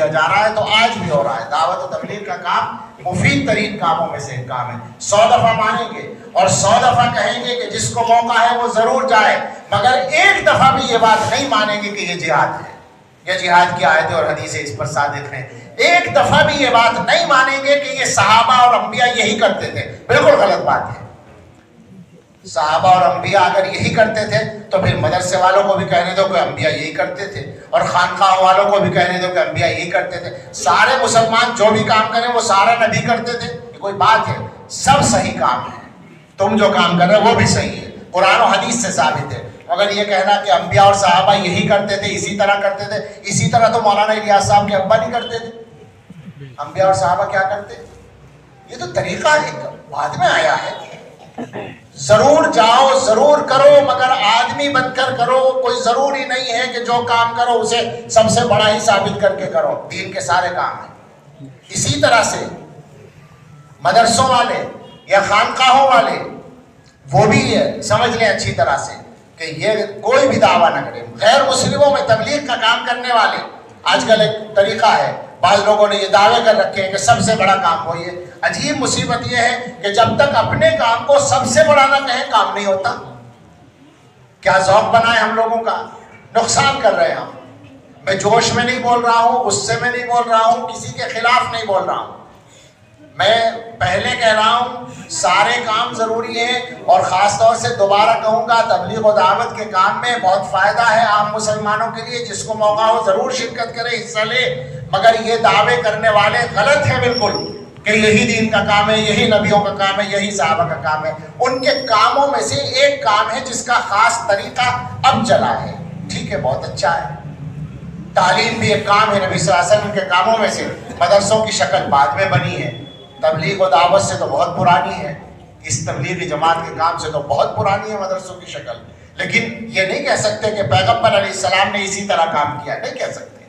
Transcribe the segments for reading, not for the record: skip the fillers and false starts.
دیا جا رہا ہے تو آج بھی ہو رہا ہے۔ دعوت و تبلیغ کا کام مفید ترین کاموں میں سے ایک کام ہے۔ 100 دفعہ مانیں گے اور 100 دفعہ کہیں گے کہ جس کو موقع ہے وہ ضرور جائے، مگر ایک دفعہ بھی یہ بات نہیں مانیں گے کہ یہ جہاد ہے، یہ جہاد کی آیتیں اور حدیثیں اس پر صادق ہیں۔ ایک دفعہ بھی یہ بات نہیں مانیں گے کہ یہ صحابہ اور انبیاء یہی کرتے تھے، بالکل غلط بات ہے۔ صحابہ اور انبیاء اگر یہی کرتے تھے تو پھر مدرسے والوں کو بھی کہنے دو کہ انبیاء یہی کرتے تھے، اور خانقاہ والوں کو بھی کہنے دو کہ انبیاء یہی کرتے تھے۔ سارے مسلمان جو بھی کام کریں وہ سارا نبی کرتے تھے، یہ کوئی بات ہے؟ سب صحیح کام ہے، تم جو کام کر رہے ہو وہ بھی صحیح ہے، قرآن و حدیث سے ثابت ہے۔ مگر یہ کہنا کہ انبیاء اور صحابہ یہی کرتے تھے، اسی طرح کرتے تھے، اسی طرح تو مولانا الیاس صاحب کے ابا نہیں کرتے تھے۔ انبیاء اور صحابہ کیا کرتے؟ یہ تو طریقہ ایک بعد میں آیا ہے۔ ضرور جاؤ، ضرور کرو، مگر آدمی بن کر کرو۔ کوئی ضروری نہیں ہے کہ جو کام کرو اسے سب سے بڑا ہی ثابت کر کے کرو، دین کے سارے کام ہیں۔ اسی طرح سے مدرسوں والے یا خانقاہوں والے وہ بھی سمجھ لیں اچھی طرح سے کہ یہ کوئی بھی دعویٰ نہ کرے۔ غیر مسلموں میں تبلیغ کا کام کرنے والے، آج کل ایک طریقہ ہے، بعض لوگوں نے یہ دعوے کر رکھے ہیں کہ سب سے بڑا کام وہی ہے۔ عجیب مصیبت یہ ہے کہ جب تک اپنے کام کو سب سے بڑا نہ کہیں کام نہیں ہوتا۔ کیا ذوق بنا ہے ہم لوگوں کا؟ نقصان کر رہے ہیں ہم۔ میں جوش میں نہیں بول رہا ہوں، غصے میں نہیں بول رہا ہوں، کسی کے خلاف نہیں بول رہا ہوں۔ میں پہلے کہہ رہا ہوں سارے کام ضروری ہیں، اور خاص طور سے دوبارہ کہوں گا تبلیغ و دعوت کے کام میں بہت فائدہ ہے عام مسلمانوں کے لیے۔ جس کو موقع ہو ضرور شرکت کرے، حصہ لے، مگر یہ دعوے کرنے والے غلط ہیں بالکل کہ یہی دین کا کام ہے، یہی نبیوں کا کام ہے، یہی صحابہ کا کام ہے۔ ان کے کاموں میں سے ایک کام ہے جس کا خاص طریقہ اب چلا ہے، ٹھیک ہے، بہت اچھا ہے۔ تعلیم بھی ایک کام ہے نبی صلی اللہ علیہ وسلم کے کاموں میں سے۔ مدرسوں کی شکل بعد میں بنی ہے، تبلیغ و دعوت سے تو بہت پرانی ہے، اس تبلیغی جماعت کے کام سے تو بہت پرانی ہے مدرسوں کی شکل۔ لیکن یہ نہیں کہہ سکتے کہ پیغمبر علیہ السلام نے اسی طرح کام کیا، نہیں کہہ سکتے۔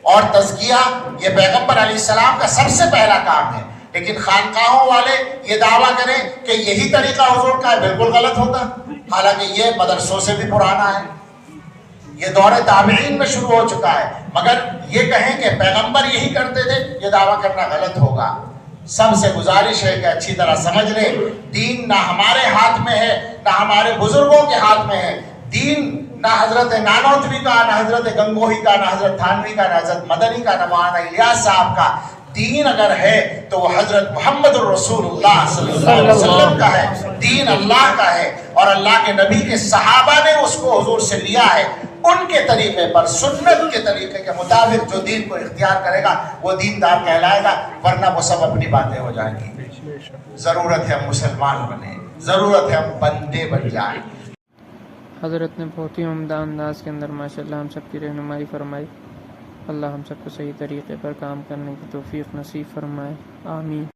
اور تزکیہ یہ پیغمبر علیہ السلام کا سب سے پہلا کام ہے، لیکن خانقاہوں والے یہ دعویٰ کریں کہ یہی طریقہ حضور کا ہے، بالکل غلط ہوگا، حالانکہ یہ مدرسوں سے بھی پرانا ہے، یہ دور تابعین میں شروع ہو چکا ہے۔ مگر یہ کہیں کہ پیغمبر یہی کرتے تھے، یہ دعویٰ کرنا غلط ہوگا۔ سب سے گزارش ہے کہ اچھی طرح سمجھ لیں دین نہ ہمارے ہاتھ میں ہے، نہ ہمارے بزرگوں کے ہاتھ میں ہے۔ دین نہ حضرت نانوتوی کا، نہ حضرت گنگوہی کا، نہ حضرت تھانوی کا، نہ حضرت مدنی کا، نہ مولانا الیاس صاحب کا۔ دین اگر ہے تو وہ حضرت محمد الرسول اللہ صلی اللہ علیہ وسلم کا ہے، دین اللہ کا ہے، اور اللہ کے نبی کے صحابہ نے اس کو حضور سے لیا ہے۔ ان کے طریقے پر، سنت کے طریقے کے مطابق جو دین کو اختیار کرے گا وہ دیندار کہلائے گا، ورنہ وہ سب اپنی باتیں ہو جائیں گی۔ ضرورت ہے ہم مسلمان بنیں، ضرورت ہے ہم بندے بن جائیں۔ حضرت نے بہت ہی عمدہ انداز کے اندر ماشاءاللہ ہم سب کی رہنمائی فرمائی۔ اللہ ہم سب کو صحیح طریقے پر کام کرنے کی توفیق نصیب فرمائے، آمین۔